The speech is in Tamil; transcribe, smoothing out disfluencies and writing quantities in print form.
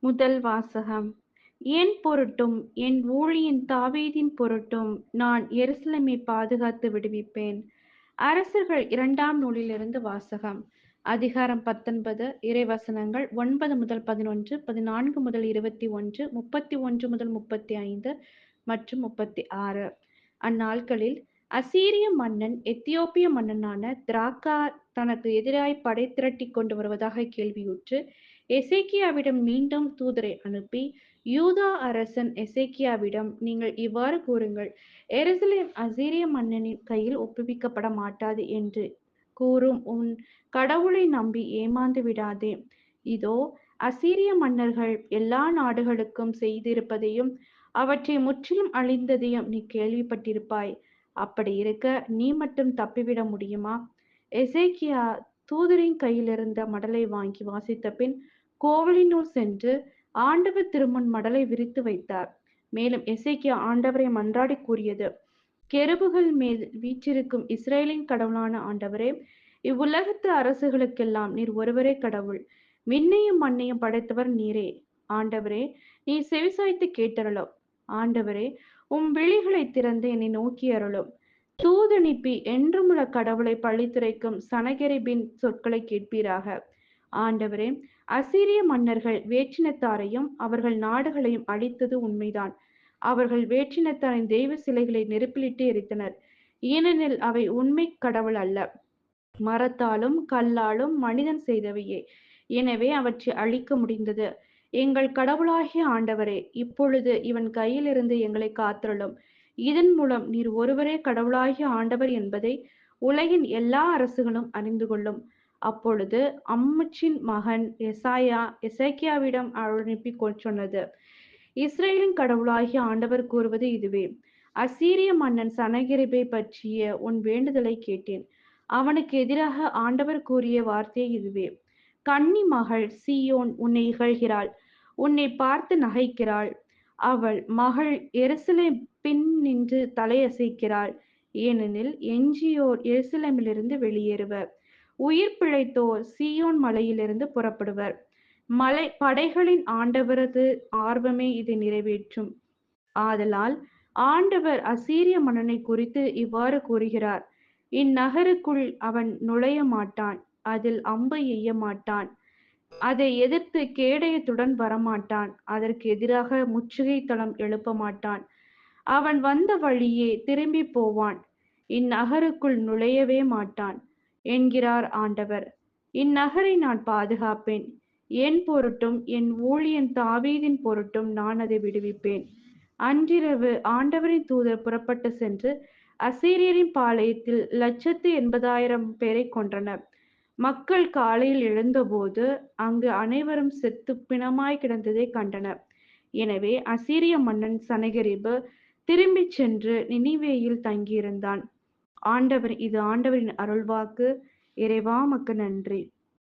முதல் வாசகம். என் பொருட்டும் என் ஊழியன் தாவீதின் பொருட்டும் நான் எருசலேமை பாதுகாத்து விடுவிப்பேன். அரசர்கள் 2ஆம் நூலிலிருந்து வாசகம். அதிகாரம் 19, இறைவசனங்கள் 9 முதல் 11, 14 முதல் 21, 31 முதல் 35 மற்றும் 36. அந்நாட்களில் அசீரிய மன்னன் எத்தியோப்பிய மன்னனான திராக்கா தனக்கு எதிராய் படை திரட்டிக் கொண்டு வருவதாக கேள்வியுற்று எசேக்கியாவிடம் மீண்டும் தூதரை அனுப்பி, யூதா அரசன் எசேக்கியாவிடம், நீங்கள் இவ்வாறு கூறுங்கள், எருசலேம் அசீரிய மன்னனின் கையில் ஒப்புவிக்கப்பட மாட்டாது என்று கூறும் உன் கடவுளை நம்பி ஏமாந்து விடாதே. இதோ, அசீரிய மன்னர்கள் எல்லா நாடுகளுக்கும் செய்திருப்பதையும் அவற்றை முற்றிலும் அழிந்ததையும் நீ கேள்விப்பட்டிருப்பாய். அப்படி இருக்க நீ மட்டும் தப்பிவிட முடியுமா? எசேக்கியா தூதரின் கையிலிருந்த மடலை வாங்கி வாசித்த பின் கோவிலினுள் சென்று ஆண்டவர் திருமுன் மடலை விரித்து வைத்தார். மேலும் எசேக்கியா ஆண்டவரை மன்றாடி கூறியது: கெருபுகள் மேல் வீற்றிருக்கும் இஸ்ரேலின் கடவுளான ஆண்டவரே, இவ்வுலகத்து அரசுகளுக்கெல்லாம் நீர் ஒருவரே கடவுள். விண்ணையும் மண்ணையும் படைத்தவர் நீரே. ஆண்டவரே, நீர் செவிசாய்த்து கேட்டருளும். ஆண்டவரே, உம் விழிகளை திறந்து என்னை நோக்கி அருளும். தூதனுப்பி என்றுமுள்ள கடவுளை பழித்துரைக்கும் சனகெரிபின் சொற்களை கேட்பீராக. ஆண்டவரே, அசீரிய மன்னர்கள் வேற்றினத்தாரையும் அவர்கள் நாடுகளையும் அழித்தது உண்மைதான். அவர்கள் வேற்றினத்தாரின் தெய்வ சிலைகளை நெருப்பிலிட்டு எரித்தனர். ஏனெனில் அவை உண்மை கடவுள் அல்ல, மரத்தாலும் கல்லாலும் மனிதன் செய்தவையே. எனவே அவற்றை அழிக்க முடிந்தது. எங்கள் கடவுளாகிய ஆண்டவரே, இப்பொழுது இவன் கையிலிருந்து எங்களை காத்தருளும். இதன் மூலம் நீர் ஒருவரே கடவுளாகிய ஆண்டவர் என்பதை உலகின் எல்லா அரசுகளும் அறிந்து கொள்ளும். அப்பொழுது அம்முச்சின் மகன் எசாயா எசேக்கியாவிடம் அனுப்பி சொன்னது: இஸ்ரேலின் கடவுளாகிய ஆண்டவர் கூறுவது இதுவே: அசீரிய மன்னன் சனகெரிபை பற்றிய உன் வேண்டுதலை கேட்டேன். அவனுக்கு எதிராக ஆண்டவர் கூறிய வார்த்தை இதுவே: கன்னி மகள் சீயோன் உன்னை இகழ்கிறாள், உன்னை பார்த்து நகைக்கிறாள். அவள் மகள் எருசலேம் பின் நின்று தலையசைக்கிறாள். ஏனெனில் எஞ்சியோர் எருசலேமிலிருந்து வெளியேறுவர், உயிர் பிழைத்தோர் சீயோன் மலையிலிருந்து புறப்படுவர். படைகளின் ஆண்டவரது ஆர்வமே இதை நிறைவேற்றும். ஆதலால் ஆண்டவர் அசீரிய மன்னனை குறித்து இவ்வாறு கூறுகிறார்: இந்நகருக்குள் அவன் நுழைய மாட்டான், அதில் அம்பு எய்ய மாட்டான், அதை எதிர்த்து கேடயத்துடன் வரமாட்டான், அதற்கு எதிராக முற்றுகை தளம் எழுப்ப மாட்டான். அவன் வந்த வழியே திரும்பி போவான், இந்நகருக்குள் நுழையவே மாட்டான் என்கிறார் ஆண்டவர். இந்நகரை நான் பாதுகாப்பேன். என் பொருட்டும் என் ஊழியன் தாவீதின் பொருட்டும் நான் அதை விடுவிப்பேன். அன்றிரவு ஆண்டவரின் தூதர் புறப்பட்டு சென்று அசீரியரின் பாளையத்தில் 180,000 பேரை கொன்றனர். மக்கள் காலையில் எழுந்தபோது அங்கு அனைவரும் செத்து பிணமாய் கிடந்ததை கண்டனர். எனவே அசீரிய மன்னன் சனகெரிபு திரும்பிச் சென்று நினிவேயில் தங்கியிருந்தான். இது ஆண்டவரின் அருள்வாக்கு. இறைவா, உமக்கு நன்றி.